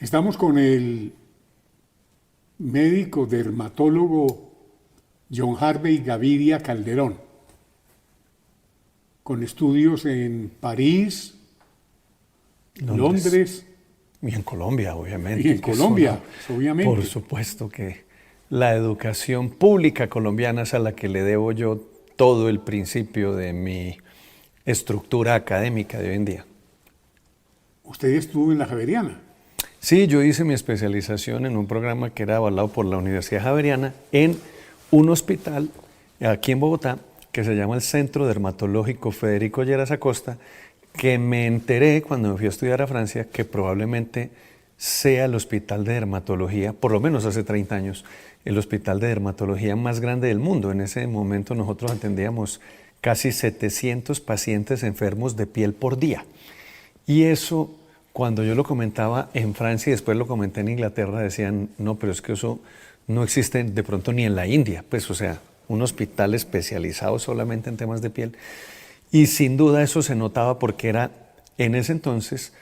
Estamos con el médico dermatólogo John Harvey Gaviria Calderón, con estudios en París, Londres y en Colombia, obviamente. y en Colombia, obviamente. Por supuesto que la educación pública colombiana es a la que le debo yo todo el principio de mi estructura académica de hoy en día. Usted estuvo en la Javeriana. Sí, yo hice mi especialización en un programa que era avalado por la Universidad Javeriana en un hospital aquí en Bogotá que se llama el Centro Dermatológico Federico Lleras Acosta, que me enteré cuando me fui a estudiar a Francia que probablemente sea el hospital de dermatología, por lo menos hace 30 años, el hospital de dermatología más grande del mundo. En ese momento nosotros atendíamos casi 700 pacientes enfermos de piel por día. Y eso, cuando yo lo comentaba en Francia y después lo comenté en Inglaterra, decían, no, pero es que eso no existe de pronto ni en la India, pues o sea, un hospital especializado solamente en temas de piel. Y sin duda eso se notaba porque era en ese entonces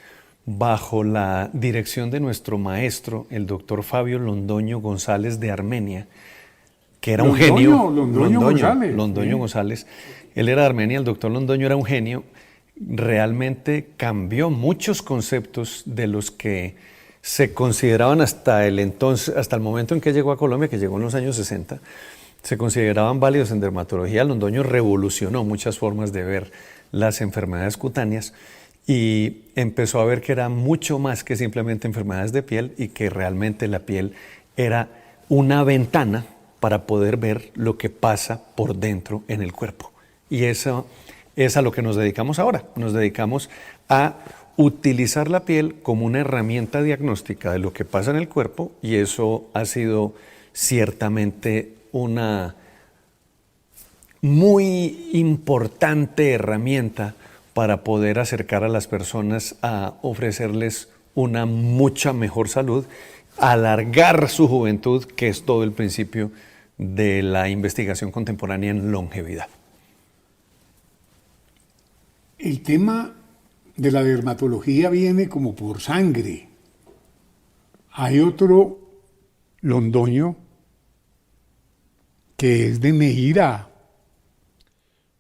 bajo la dirección de nuestro maestro, el doctor Fabio Londoño González de Armenia, que era un genio. Londoño González. Él era de Armenia, el doctor Londoño era un genio. Realmente cambió muchos conceptos de los que se consideraban hasta el momento en que llegó a Colombia, que llegó en los años 60, se consideraban válidos en dermatología. Londoño revolucionó muchas formas de ver las enfermedades cutáneas y empezó a ver que era mucho más que simplemente enfermedades de piel y que realmente la piel era una ventana para poder ver lo que pasa por dentro en el cuerpo. Y eso es a lo que nos dedicamos ahora. Nos dedicamos a utilizar la piel como una herramienta diagnóstica de lo que pasa en el cuerpo, y eso ha sido ciertamente una muy importante herramienta para poder acercar a las personas a ofrecerles una mucha mejor salud, alargar su juventud, que es todo el principio de la investigación contemporánea en longevidad. El tema de la dermatología viene como por sangre. Hay otro Londoño que es de Neira.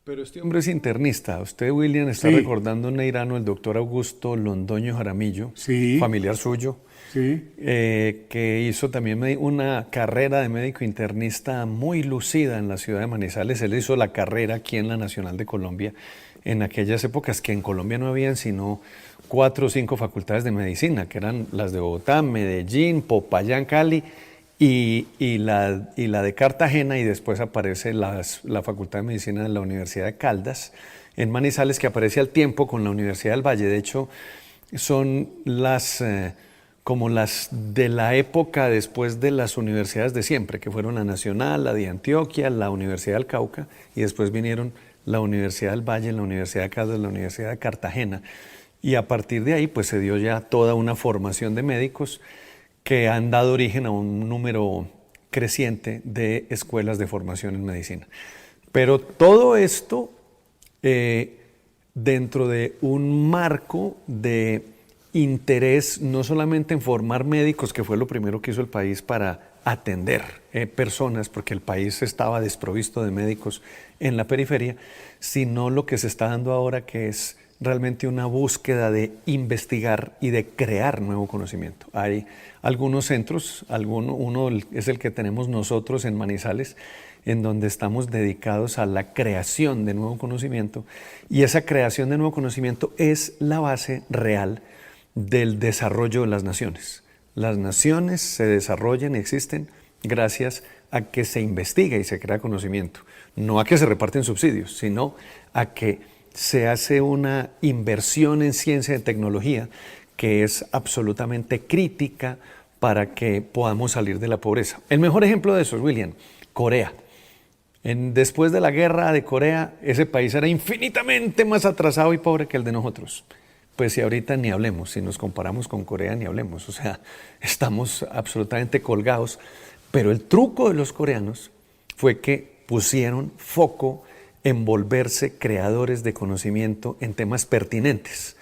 Pero este hombre es internista. Usted, William, está recordando un neirano, el doctor Augusto Londoño Jaramillo, familiar suyo, que hizo también una carrera de médico internista muy lucida en la ciudad de Manizales. Él hizo la carrera aquí en la Nacional de Colombia, en aquellas épocas que en Colombia no habían sino 4 o 5 facultades de medicina, que eran las de Bogotá, Medellín, Popayán, Cali y la de Cartagena, y después aparece la Facultad de Medicina de la Universidad de Caldas, en Manizales, que aparece al tiempo con la Universidad del Valle. De hecho, son como las de la época después de las universidades de siempre, que fueron la Nacional, la de Antioquia, la Universidad del Cauca, y después vinieron la Universidad del Valle, la Universidad de Caldas, la Universidad de Cartagena. Y a partir de ahí pues se dio ya toda una formación de médicos que han dado origen a un número creciente de escuelas de formación en medicina. Pero todo esto dentro de un marco de interés no solamente en formar médicos, que fue lo primero que hizo el país para atender personas, porque el país estaba desprovisto de médicos en la periferia, sino lo que se está dando ahora, que es realmente una búsqueda de investigar y de crear nuevo conocimiento. Hay algunos centros, uno es el que tenemos nosotros en Manizales, en donde estamos dedicados a la creación de nuevo conocimiento, y esa creación de nuevo conocimiento es la base real del desarrollo de las naciones. Las naciones se desarrollan y existen gracias a que se investiga y se crea conocimiento, no a que se reparten subsidios, sino a que se hace una inversión en ciencia y tecnología que es absolutamente crítica para que podamos salir de la pobreza. El mejor ejemplo de eso es, William, Corea. Después de la guerra de Corea, ese país era infinitamente más atrasado y pobre que el de nosotros. Pues si ahorita ni hablemos, si nos comparamos con Corea ni hablemos, o sea, estamos absolutamente colgados. Pero el truco de los coreanos fue que pusieron foco en volverse creadores de conocimiento en temas pertinentes.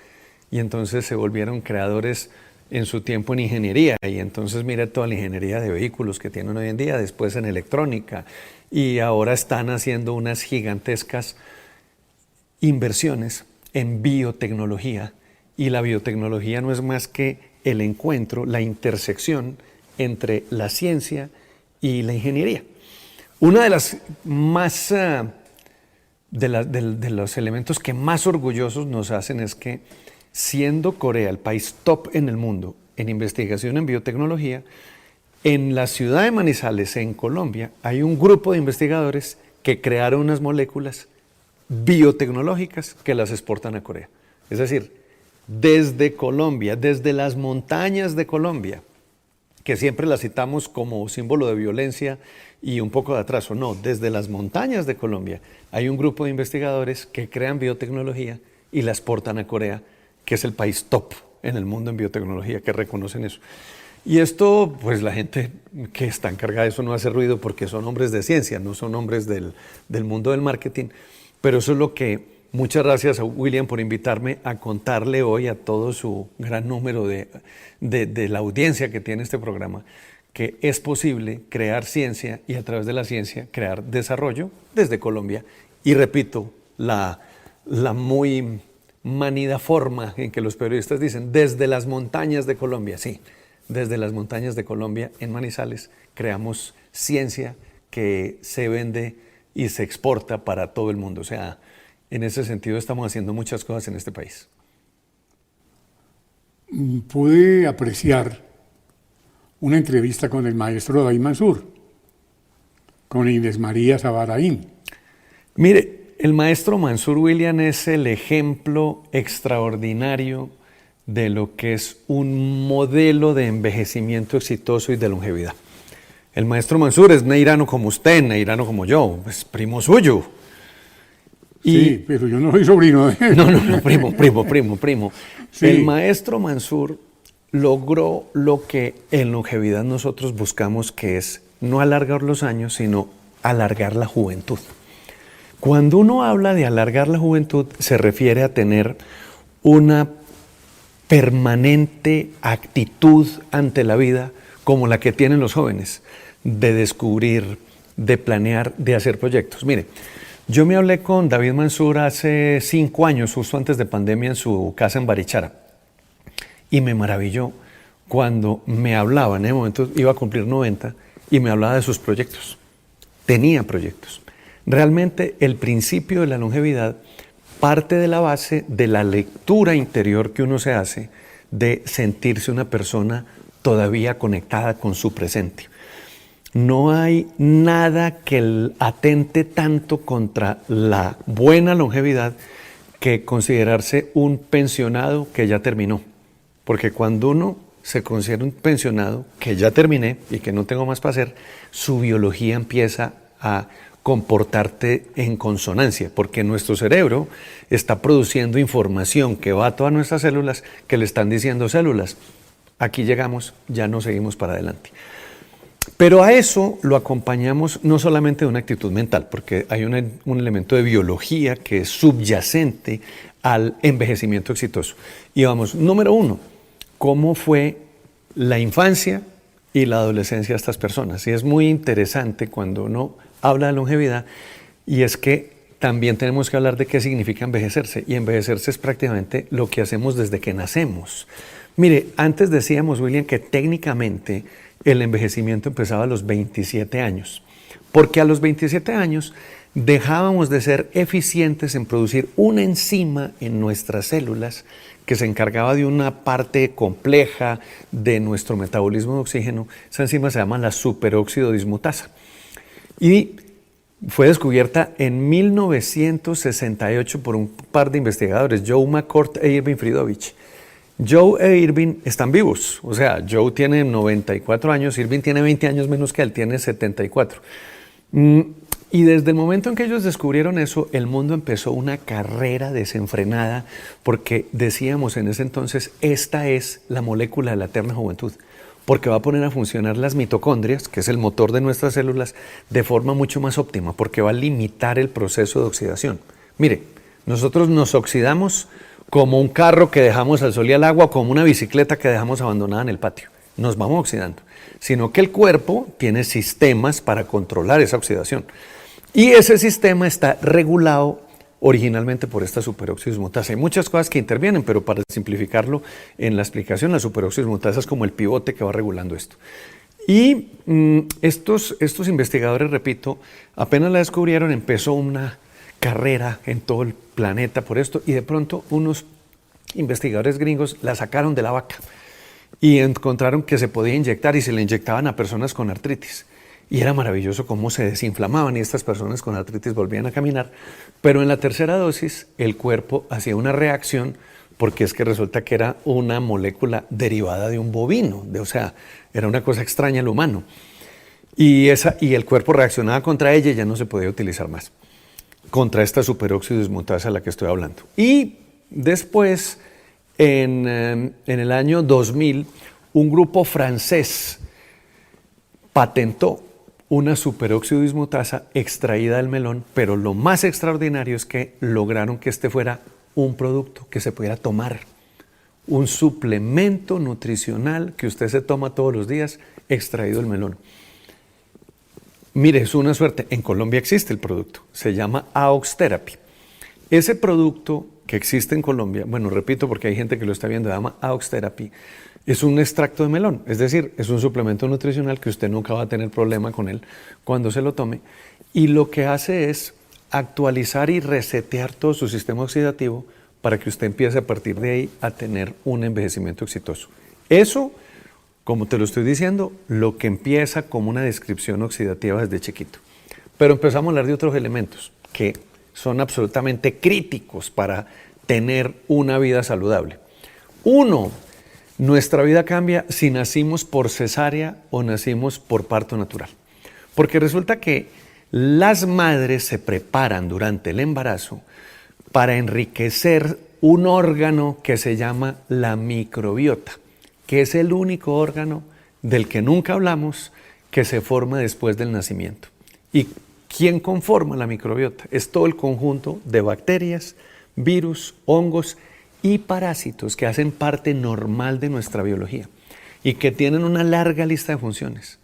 Y entonces se volvieron creadores en su tiempo en ingeniería, y entonces mira toda la ingeniería de vehículos que tienen hoy en día, después en electrónica, y ahora están haciendo unas gigantescas inversiones en biotecnología, y la biotecnología no es más que el encuentro, la intersección entre la ciencia y la ingeniería. Una de las más de los elementos que más orgullosos nos hacen es que, siendo Corea el país top en el mundo en investigación en biotecnología, en la ciudad de Manizales, en Colombia, hay un grupo de investigadores que crearon unas moléculas biotecnológicas que las exportan a Corea. Es decir, desde Colombia, desde las montañas de Colombia, que siempre las citamos como símbolo de violencia y un poco de atraso. No, desde las montañas de Colombia hay un grupo de investigadores que crean biotecnología y la exportan a Corea, que es el país top en el mundo en biotecnología, que reconocen eso. Y esto, pues la gente que está encargada de eso no hace ruido porque son hombres de ciencia, no son hombres del mundo del marketing, pero eso es lo que... Muchas gracias a William por invitarme a contarle hoy a todo su gran número de la audiencia que tiene este programa, que es posible crear ciencia y a través de la ciencia crear desarrollo desde Colombia. Y repito, la muy manida forma en que los periodistas dicen, desde las montañas de Colombia. Sí, desde las montañas de Colombia, en Manizales, creamos ciencia que se vende y se exporta para todo el mundo. O sea, en ese sentido estamos haciendo muchas cosas en este país. Pude apreciar una entrevista con el maestro David Mansur, con Inés María Sabaraín. Mire, el maestro Mansur, William, es el ejemplo extraordinario de lo que es un modelo de envejecimiento exitoso y de longevidad. El maestro Mansur es neirano como usted, neirano como yo, es primo suyo. Sí, pero yo no soy sobrino de él. No, primo. Sí. El maestro Mansur logró lo que en longevidad nosotros buscamos, que es no alargar los años, sino alargar la juventud. Cuando uno habla de alargar la juventud, se refiere a tener una permanente actitud ante la vida como la que tienen los jóvenes, de descubrir, de planear, de hacer proyectos. Mire, yo me hablé con David Mansur hace 5 años, justo antes de pandemia, en su casa en Barichara. Y me maravilló cuando me hablaba, en ese momento iba a cumplir 90, y me hablaba de sus proyectos. Tenía proyectos. Realmente el principio de la longevidad parte de la base de la lectura interior que uno se hace, de sentirse una persona todavía conectada con su presente. No hay nada que atente tanto contra la buena longevidad que considerarse un pensionado que ya terminó. Porque cuando uno se considera un pensionado que ya terminé y que no tengo más para hacer, su biología empieza a comportarte en consonancia, porque nuestro cerebro está produciendo información que va a todas nuestras células, que le están diciendo células, aquí llegamos, ya no seguimos para adelante. Pero a eso lo acompañamos no solamente de una actitud mental, porque hay un elemento de biología que es subyacente al envejecimiento exitoso. Y vamos, número 1, ¿cómo fue la infancia y la adolescencia de estas personas? Y es muy interesante cuando uno habla de longevidad, y es que también tenemos que hablar de qué significa envejecerse. Y envejecerse es prácticamente lo que hacemos desde que nacemos. Mire, antes decíamos, William, que técnicamente el envejecimiento empezaba a los 27 años, porque a los 27 años dejábamos de ser eficientes en producir una enzima en nuestras células que se encargaba de una parte compleja de nuestro metabolismo de oxígeno. Esa enzima se llama la superóxido dismutasa y fue descubierta en 1968 por un par de investigadores, Joe McCourt e Irving Friedovich. Joe e Irving están vivos, o sea, Joe tiene 94 años, Irving tiene 20 años menos que él, tiene 74. Y desde el momento en que ellos descubrieron eso, el mundo empezó una carrera desenfrenada, porque decíamos en ese entonces, esta es la molécula de la eterna juventud, porque va a poner a funcionar las mitocondrias, que es el motor de nuestras células, de forma mucho más óptima, porque va a limitar el proceso de oxidación. Mire, nosotros nos oxidamos como un carro que dejamos al sol y al agua, como una bicicleta que dejamos abandonada en el patio. Nos vamos oxidando. Sino que el cuerpo tiene sistemas para controlar esa oxidación. Y ese sistema está regulado originalmente por esta superóxido dismutasa. Hay muchas cosas que intervienen, pero para simplificarlo en la explicación, la superóxido dismutasa es como el pivote que va regulando esto. Y estos investigadores, repito, apenas la descubrieron, empezó una carrera en todo el planeta por esto, y de pronto unos investigadores gringos la sacaron de la vaca y encontraron que se podía inyectar, y se le inyectaban a personas con artritis. Y era maravilloso cómo se desinflamaban y estas personas con artritis volvían a caminar. Pero en la tercera dosis el cuerpo hacía una reacción, porque es que resulta que era una molécula derivada de un bovino, o sea, era una cosa extraña al humano. Y el cuerpo reaccionaba contra ella y ya no se podía utilizar más, contra esta superóxido dismutasa de la que estoy hablando. Y después, en el año 2000, un grupo francés patentó una superóxido dismutasa extraída del melón, pero lo más extraordinario es que lograron que este fuera un producto que se pudiera tomar, un suplemento nutricional que usted se toma todos los días, extraído del melón. Mire, es una suerte, en Colombia existe el producto, se llama AOX Therapy. Ese producto que existe en Colombia, bueno, repito porque hay gente que lo está viendo, se llama AOX Therapy, es un extracto de melón, es decir, es un suplemento nutricional que usted nunca va a tener problema con él cuando se lo tome, y lo que hace es actualizar y resetear todo su sistema oxidativo para que usted empiece a partir de ahí a tener un envejecimiento exitoso. Eso, como te lo estoy diciendo, lo que empieza como una descripción oxidativa desde chiquito. Pero empezamos a hablar de otros elementos que son absolutamente críticos para tener una vida saludable. Uno, nuestra vida cambia si nacimos por cesárea o nacimos por parto natural. Porque resulta que las madres se preparan durante el embarazo para enriquecer un órgano que se llama la microbiota, que es el único órgano del que nunca hablamos que se forma después del nacimiento. ¿Y quién conforma la microbiota? Es todo el conjunto de bacterias, virus, hongos y parásitos que hacen parte normal de nuestra biología y que tienen una larga lista de funciones.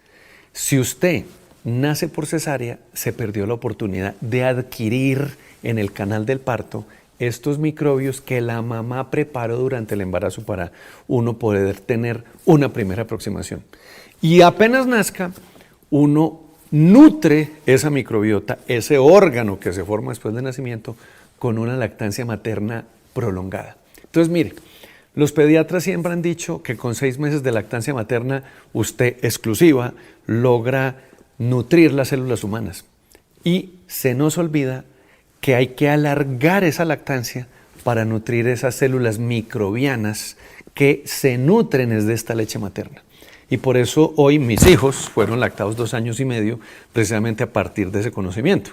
Si usted nace por cesárea, se perdió la oportunidad de adquirir en el canal del parto estos microbios que la mamá preparó durante el embarazo para uno poder tener una primera aproximación. Y apenas nazca, uno nutre esa microbiota, ese órgano que se forma después del nacimiento, con una lactancia materna prolongada. Entonces, mire, los pediatras siempre han dicho que con 6 meses de lactancia materna usted exclusiva logra nutrir las células humanas. Y se nos olvida que hay que alargar esa lactancia para nutrir esas células microbianas que se nutren desde esta leche materna. Y por eso hoy mis hijos fueron lactados 2 años y medio precisamente a partir de ese conocimiento,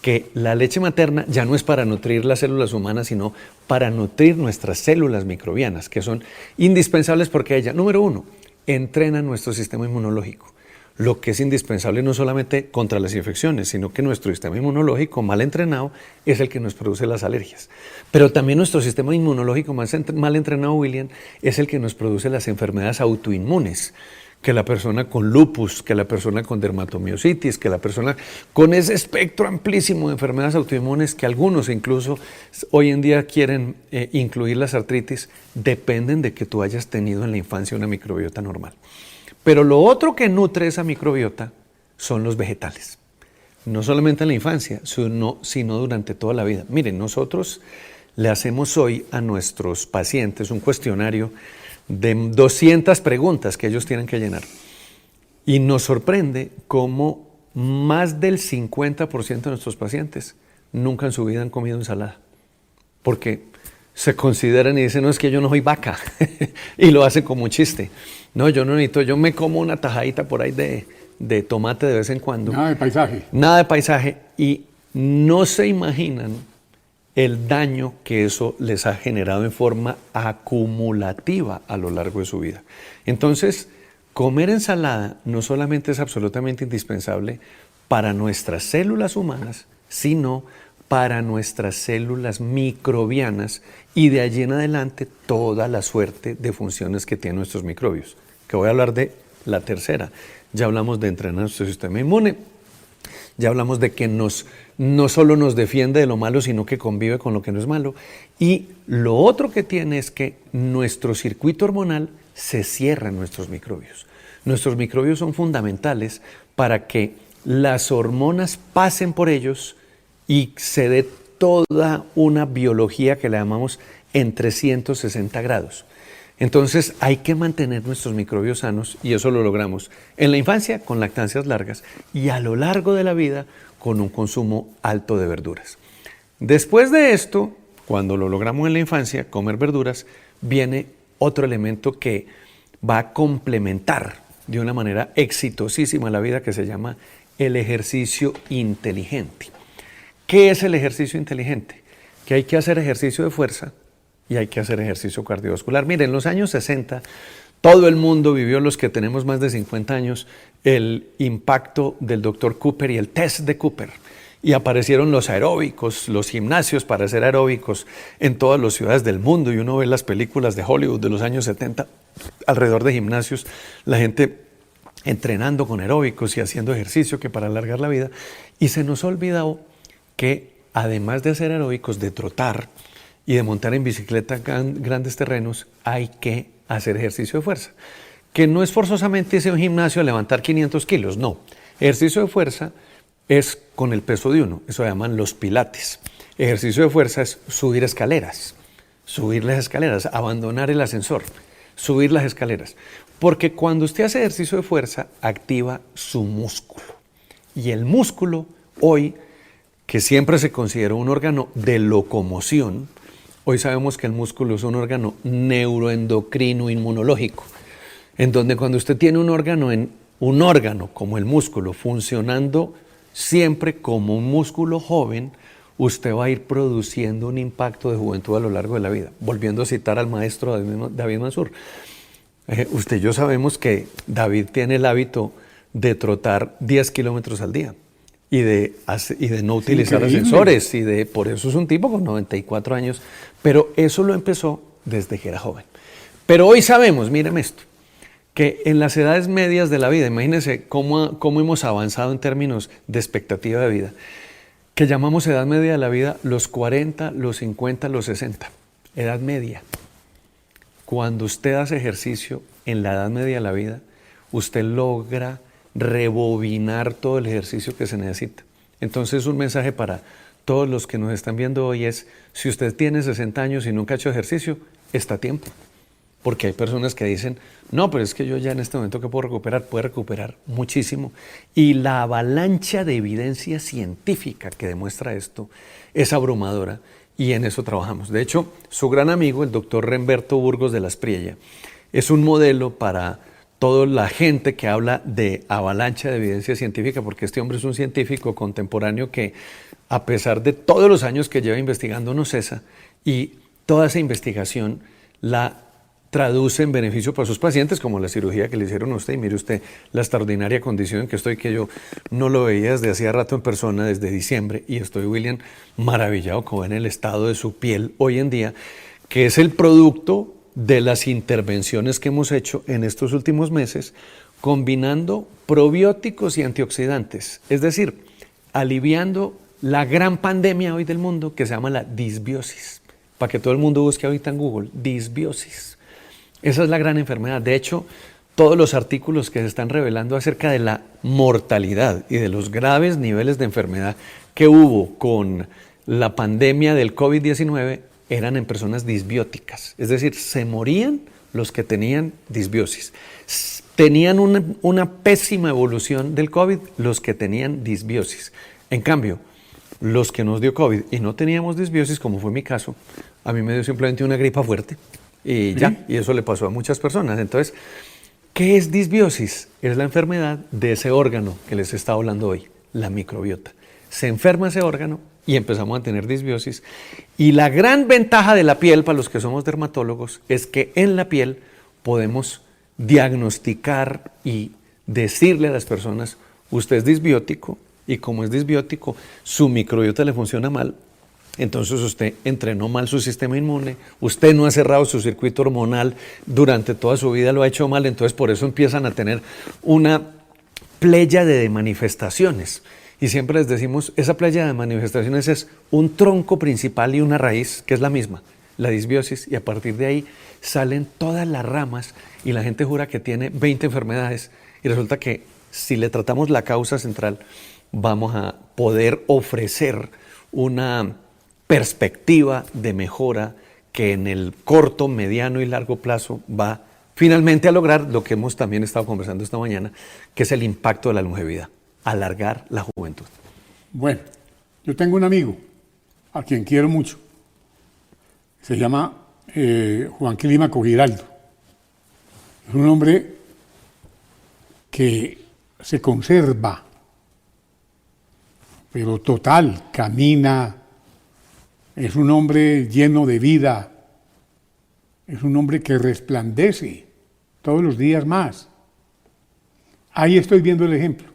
que la leche materna ya no es para nutrir las células humanas, sino para nutrir nuestras células microbianas, que son indispensables porque ellas, número 1, entrenan nuestro sistema inmunológico. Lo que es indispensable no solamente contra las infecciones, sino que nuestro sistema inmunológico mal entrenado es el que nos produce las alergias. Pero también nuestro sistema inmunológico mal entrenado, William, es el que nos produce las enfermedades autoinmunes. Que la persona con lupus, que la persona con dermatomiositis, que la persona con ese espectro amplísimo de enfermedades autoinmunes, que algunos incluso hoy en día quieren incluir las artritis, dependen de que tú hayas tenido en la infancia una microbiota normal. Pero lo otro que nutre esa microbiota son los vegetales. No solamente en la infancia, sino durante toda la vida. Miren, nosotros le hacemos hoy a nuestros pacientes un cuestionario de 200 preguntas que ellos tienen que llenar. Y nos sorprende cómo más del 50% de nuestros pacientes nunca en su vida han comido ensalada. Porque se consideran y dicen, no, es que yo no soy vaca. Y lo hacen como un chiste. No, yo no necesito, yo me como una tajadita por ahí de tomate de vez en cuando. Nada de paisaje. Nada de paisaje. Y no se imaginan el daño que eso les ha generado en forma acumulativa a lo largo de su vida. Entonces, comer ensalada no solamente es absolutamente indispensable para nuestras células humanas, sino para nuestras células microbianas y de allí en adelante toda la suerte de funciones que tienen nuestros microbios. Que voy a hablar de la tercera. Ya hablamos de entrenar nuestro sistema inmune, ya hablamos de que no solo nos defiende de lo malo, sino que convive con lo que no es malo. Y lo otro que tiene es que nuestro circuito hormonal se cierra en nuestros microbios. Nuestros microbios son fundamentales para que las hormonas pasen por ellos y se dé toda una biología que le llamamos en 360 grados. Entonces hay que mantener nuestros microbios sanos y eso lo logramos en la infancia con lactancias largas y a lo largo de la vida con un consumo alto de verduras. Después de esto, cuando lo logramos en la infancia, comer verduras, viene otro elemento que va a complementar de una manera exitosísima la vida que se llama el ejercicio inteligente. ¿Qué es el ejercicio inteligente? Que hay que hacer ejercicio de fuerza y hay que hacer ejercicio cardiovascular. Miren, en los años 60, todo el mundo vivió, los que tenemos más de 50 años, el impacto del Dr. Cooper y el test de Cooper. Y aparecieron los aeróbicos, los gimnasios para hacer aeróbicos en todas las ciudades del mundo. Y uno ve las películas de Hollywood de los años 70, alrededor de gimnasios, la gente entrenando con aeróbicos y haciendo ejercicio que para alargar la vida. Y se nos ha olvidado que además de hacer aeróbicos, de trotar y de montar en bicicleta grandes terrenos, hay que hacer ejercicio de fuerza. Que no es forzosamente irse a un gimnasio a levantar 500 kilos, no. Ejercicio de fuerza es con el peso de uno, eso llaman los pilates. Ejercicio de fuerza es subir escaleras, subir las escaleras, abandonar el ascensor, subir las escaleras. Porque cuando usted hace ejercicio de fuerza, activa su músculo. Y el músculo, hoy, que siempre se consideró un órgano de locomoción, hoy sabemos que el músculo es un órgano neuroendocrino inmunológico, en donde cuando usted tiene un órgano como el músculo funcionando siempre como un músculo joven, usted va a ir produciendo un impacto de juventud a lo largo de la vida. Volviendo a citar al maestro David Mansur, usted y yo sabemos que David tiene el hábito de trotar 10 kilómetros al día. Y de no utilizar ascensores, por eso es un tipo con 94 años, pero eso lo empezó desde que era joven. Pero hoy sabemos, míreme esto, que en las edades medias de la vida, imagínense cómo hemos avanzado en términos de expectativa de vida, que llamamos edad media de la vida los 40, los 50, los 60, edad media. Cuando usted hace ejercicio en la edad media de la vida, usted logra rebobinar todo el ejercicio que se necesita. Entonces un mensaje para todos los que nos están viendo hoy es, si usted tiene 60 años y nunca ha hecho ejercicio, está a tiempo. Porque hay personas que dicen, no, pero es que yo ya en este momento que puedo recuperar muchísimo. Y la avalancha de evidencia científica que demuestra esto es abrumadora y en eso trabajamos. De hecho, su gran amigo, el doctor Remberto Burgos de la Espriella, es un modelo para toda la gente que habla de avalancha de evidencia científica, porque este hombre es un científico contemporáneo que, a pesar de todos los años que lleva investigando, no cesa, y toda esa investigación la traduce en beneficio para sus pacientes, como la cirugía que le hicieron a usted. Y mire usted la extraordinaria condición en que estoy, que yo no lo veía desde hacía rato en persona, desde diciembre, y estoy, William, maravillado como en el estado de su piel hoy en día, que es el producto de las intervenciones que hemos hecho en estos últimos meses, combinando probióticos y antioxidantes, es decir, aliviando la gran pandemia hoy del mundo que se llama la disbiosis, para que todo el mundo busque ahorita en Google, disbiosis. Esa es la gran enfermedad. De hecho, todos los artículos que se están revelando acerca de la mortalidad y de los graves niveles de enfermedad que hubo con la pandemia del COVID-19 eran en personas disbióticas, es decir, se morían los que tenían disbiosis. Tenían una pésima evolución del COVID los que tenían disbiosis. En cambio, los que nos dio COVID y no teníamos disbiosis, como fue mi caso, a mí me dio simplemente una gripa fuerte y ya, y eso le pasó a muchas personas. Entonces, ¿qué es disbiosis? Es la enfermedad de ese órgano que les está hablando hoy, la microbiota. Se enferma ese órgano y empezamos a tener disbiosis. Y la gran ventaja de la piel, para los que somos dermatólogos, es que en la piel podemos diagnosticar y decirle a las personas, usted es disbiótico y como es disbiótico, su microbiota le funciona mal. Entonces usted entrenó mal su sistema inmune, usted no ha cerrado su circuito hormonal, durante toda su vida lo ha hecho mal, entonces por eso empiezan a tener una pléyade de manifestaciones. Y siempre les decimos, esa pléyade de manifestaciones es un tronco principal y una raíz, que es la misma, la disbiosis, y a partir de ahí salen todas las ramas y la gente jura que tiene 20 enfermedades y resulta que si le tratamos la causa central, vamos a poder ofrecer una perspectiva de mejora que en el corto, mediano y largo plazo va finalmente a lograr lo que hemos también estado conversando esta mañana, que es el impacto de la longevidad, alargar la juventud. Bueno, yo tengo un amigo a quien quiero mucho. Se llama Juan Clímaco Giraldo. Es un hombre que se conserva, pero total, camina. Es un hombre lleno de vida, es un hombre que resplandece todos los días más. Ahí estoy viendo el ejemplo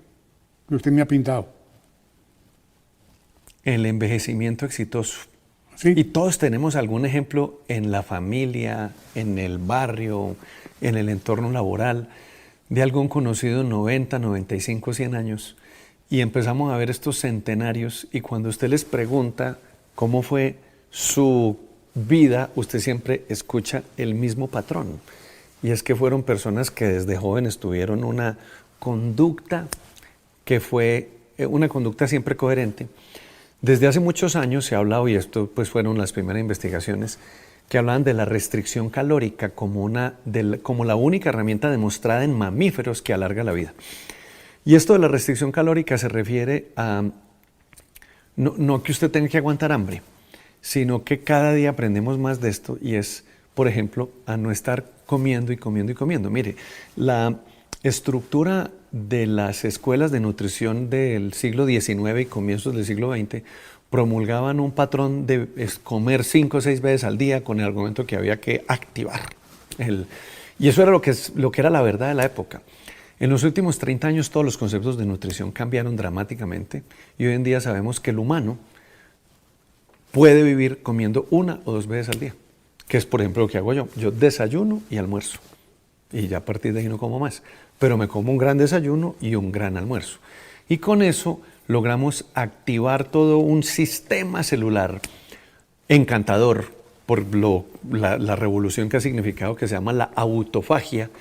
que usted me ha pintado. El envejecimiento exitoso. ¿Sí? Y todos tenemos algún ejemplo en la familia, en el barrio, en el entorno laboral, de algún conocido 90, 95, 100 años. Y empezamos a ver estos centenarios y cuando usted les pregunta cómo fue su vida, usted siempre escucha el mismo patrón. Y es que fueron personas que desde jóvenes tuvieron una conducta que fue una conducta siempre coherente. Desde hace muchos años se ha hablado, y esto pues fueron las primeras investigaciones, que hablaban de la restricción calórica como la única herramienta demostrada en mamíferos que alarga la vida. Y esto de la restricción calórica se refiere a no que usted tenga que aguantar hambre, sino que cada día aprendemos más de esto y es, por ejemplo, a no estar comiendo y comiendo y comiendo. Mire, la estructura de las escuelas de nutrición del siglo XIX y comienzos del siglo XX promulgaban un patrón de comer 5 o 6 veces al día con el argumento que había que activar. Y eso era lo que era la verdad de la época. En los últimos 30 años todos los conceptos de nutrición cambiaron dramáticamente y hoy en día sabemos que el humano puede vivir comiendo 1 o 2 veces al día, que es por ejemplo lo que hago yo. Yo desayuno y almuerzo y ya a partir de ahí no como más, pero me como un gran desayuno y un gran almuerzo. Y con eso logramos activar todo un sistema celular encantador por la revolución que ha significado, que se llama la autofagia,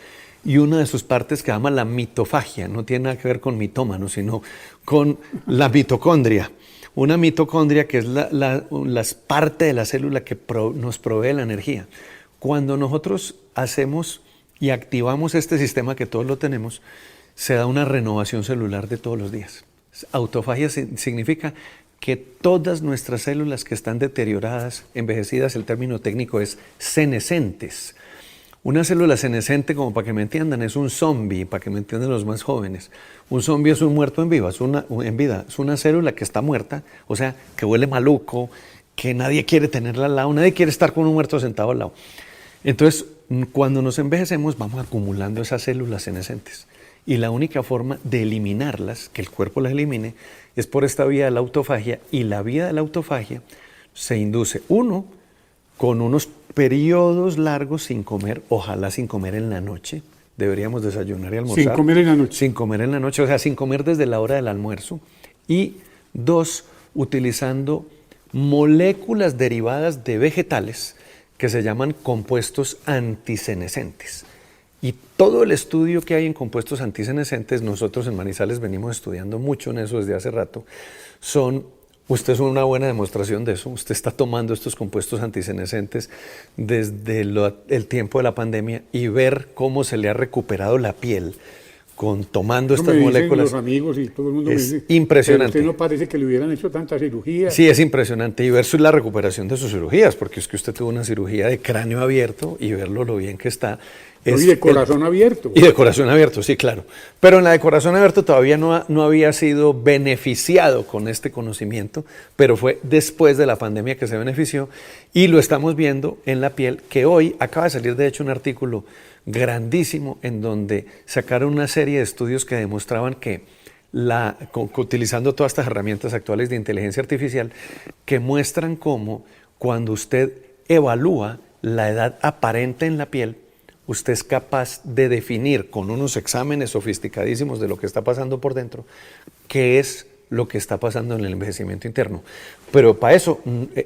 y una de sus partes que se llama la mitofagia. No tiene nada que ver con mitómano, sino con la mitocondria. Una mitocondria que es la parte de la célula que nos provee la energía. Cuando nosotros hacemos y activamos este sistema que todos lo tenemos, se da una renovación celular de todos los días. Autofagia significa que todas nuestras células que están deterioradas, envejecidas, el término técnico es senescentes. Una célula senescente, como para que me entiendan, es un zombie, para que me entiendan los más jóvenes. Un zombie es un muerto en vida, es una célula que está muerta, o sea, que huele maluco, que nadie quiere tenerla al lado, nadie quiere estar con un muerto sentado al lado. Entonces, cuando nos envejecemos, vamos acumulando esas células senescentes. Y la única forma de eliminarlas, que el cuerpo las elimine, es por esta vía de la autofagia. Y la vía de la autofagia se induce, uno, con unos periodos largos sin comer, ojalá sin comer en la noche. Deberíamos desayunar y almorzar. Sin comer en la noche. Sin comer en la noche, o sea, sin comer desde la hora del almuerzo. Y 2, utilizando moléculas derivadas de vegetales que se llaman compuestos antisenescentes. Y todo el estudio que hay en compuestos antisenescentes, nosotros en Manizales venimos estudiando mucho en eso desde hace rato, usted es una buena demostración de eso. Usted está tomando estos compuestos antisenescentes desde el tiempo de la pandemia y ver cómo se le ha recuperado la piel tomando estas moléculas. Los amigos y todo el mundo es me dice, impresionante. Pero usted no parece que le hubieran hecho tanta cirugía. Sí, es impresionante. Y ver la recuperación de sus cirugías, porque es que usted tuvo una cirugía de cráneo abierto y verlo lo bien que está. Y de corazón abierto. Y de corazón abierto, sí, claro. Pero en la de corazón abierto todavía no había sido beneficiado con este conocimiento, pero fue después de la pandemia que se benefició y lo estamos viendo en la piel, que hoy acaba de salir de hecho un artículo grandísimo en donde sacaron una serie de estudios que demostraban que utilizando todas estas herramientas actuales de inteligencia artificial que muestran cómo cuando usted evalúa la edad aparente en la piel, usted es capaz de definir con unos exámenes sofisticadísimos de lo que está pasando por dentro, qué es lo que está pasando en el envejecimiento interno. Pero para eso,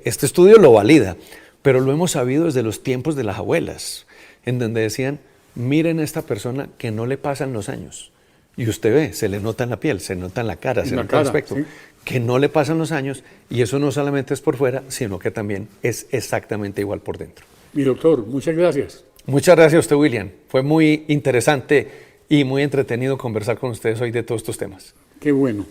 este estudio lo valida, pero lo hemos sabido desde los tiempos de las abuelas, en donde decían, miren a esta persona que no le pasan los años. Y usted ve, se le nota en la piel, se nota en la cara, se nota en el aspecto, sí, que no le pasan los años, y eso no solamente es por fuera, sino que también es exactamente igual por dentro. Mi doctor, muchas gracias. Muchas gracias a usted, William. Fue muy interesante y muy entretenido conversar con ustedes hoy de todos estos temas. Qué bueno.